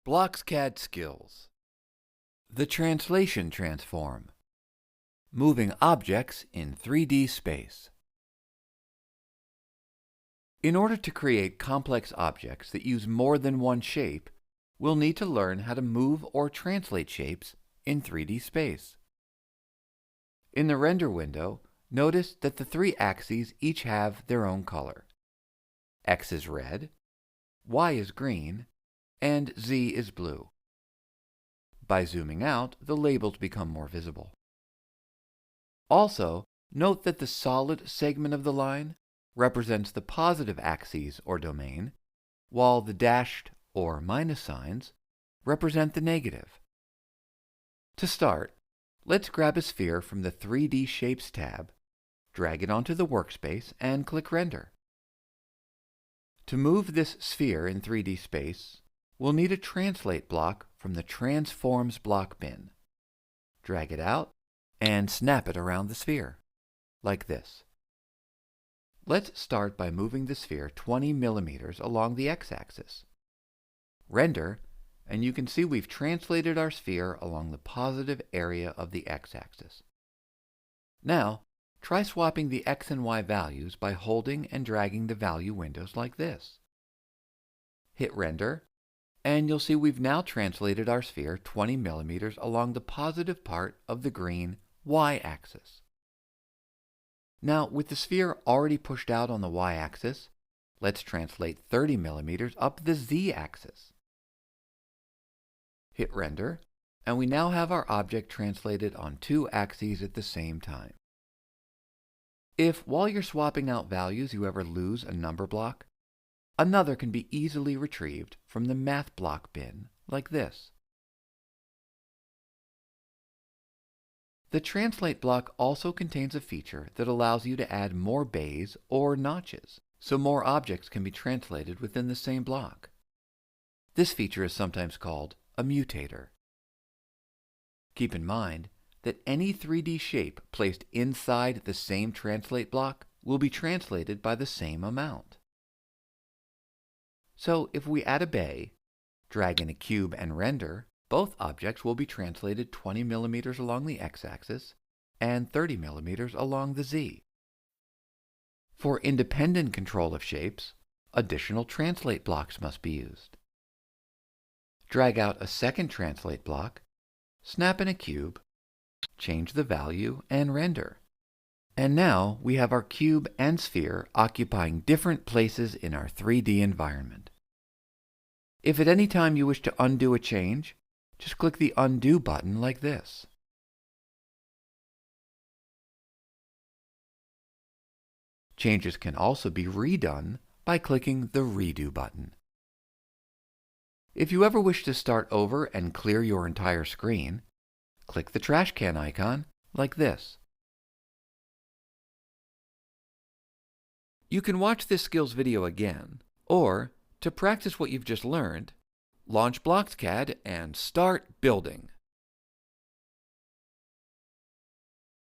BlocksCAD skills. The translation transform. Moving objects in 3D space. In order to create complex objects that use more than one shape, we'll need to learn how to move or translate shapes in 3D space. In the render window, notice that the three axes each have their own color. X is red, Y is green, and Z is blue. By zooming out, the labels become more visible. Also, note that the solid segment of the line represents the positive axes or domain, while the dashed or minus signs represent the negative. To start, let's grab a sphere from the 3D Shapes tab, drag it onto the workspace, and click Render. To move this sphere in 3D space, we'll need a translate block from the Transforms block bin. Drag it out and snap it around the sphere, like this. Let's start by moving the sphere 20 millimeters along the x-axis. Render, and you can see we've translated our sphere along the positive area of the x-axis. Now, try swapping the x and y values by holding and dragging the value windows like this. Hit Render, and you'll see we've now translated our sphere 20 millimeters along the positive part of the green y-axis. Now, with the sphere already pushed out on the y-axis, let's translate 30 millimeters up the z-axis. Hit Render, and we now have our object translated on two axes at the same time. If, while you're swapping out values, you ever lose a number block, another can be easily retrieved from the Math block bin, like this. The Translate block also contains a feature that allows you to add more bays or notches, so more objects can be translated within the same block. This feature is sometimes called a mutator. Keep in mind that any 3D shape placed inside the same translate block will be translated by the same amount. So if we add a bay, drag in a cube and render, both objects will be translated 20 millimeters along the x-axis and 30 millimeters along the z. For independent control of shapes, additional translate blocks must be used. Drag out a second translate block, snap in a cube, change the value, and render. And now we have our cube and sphere occupying different places in our 3D environment. If at any time you wish to undo a change, just click the Undo button like this. Changes can also be redone by clicking the Redo button. If you ever wish to start over and clear your entire screen, click the trash can icon like this. You can watch this skills video again, or, to practice what you've just learned, launch BlocksCAD and start building.